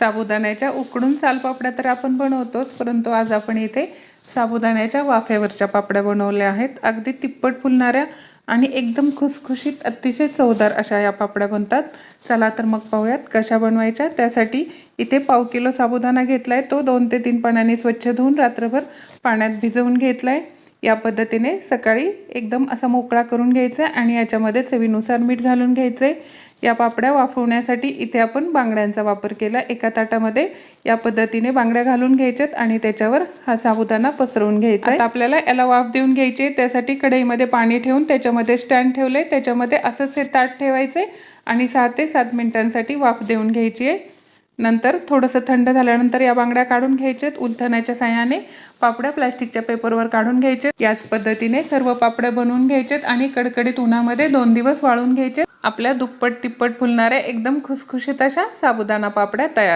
साबुदाण्याच्या उकडून सालपापड्या तर आपण बनवतोच, परंतु आज आपण इथे साबुदाण्याच्या वाफेवरच्या पापड्या बनवल्या आहेत। अगदी तिप्पट फुलणाऱ्या आणि एकदम खुसखुशीत अतिशय चवदार अशा या पापड्या बनतात। चला तर मग पाहूयात कशा बनवायच्या। त्यासाठी इथे पाव किलो साबुदाणा घेतलाय, तो 2 ते 3 पाण्याने स्वच्छ धुवून रात्रभर पाण्यात भिजवून घेतलाय। या पद्धतीने सकाळी एकदम असा मोकळा करून घ्यायचा आणि याच्यामध्ये चवीनुसार मीठ घालून घ्यायचे। या पापड्या वाफवण्यासाठी इथे आपण बांगड्यांचा वापर केला। एका ताटामध्ये या पद्धतीने बांगड्या घालून घ्यायच्यात आणि त्याच्यावर हा साबुदाणा पसरवून घ्यायचा। आता आपल्याला याला वाफ देऊन घ्यायची। त्यासाठी कढईमध्ये पाणी ठेवून त्याच्यामध्ये स्टँड ठेवले, त्याच्यामध्ये असंच हे ताट ठेवायचे आणि 6 ते 7 मिनिटांसाठी वाफ देऊन घ्यायची आहे। नंतर थोडंसं थंड झाल्यानंतर या बांगड्या काढून घ्यायच्यात। उलथण्याच्या साहाय्याने पापड्या प्लास्टिकच्या पेपरवर काढून घ्यायचे। याच पद्धतीने सर्व पापड्या बनवून घ्यायच्यात आणि कडकडीत उन्हामध्ये 2 दिवस वाळून घ्यायचे। आपल्या दुप्पट तिप्पट फुलणाऱ्या एकदम खुसखुशीत अशा साबुदाणा पापड्या तयार।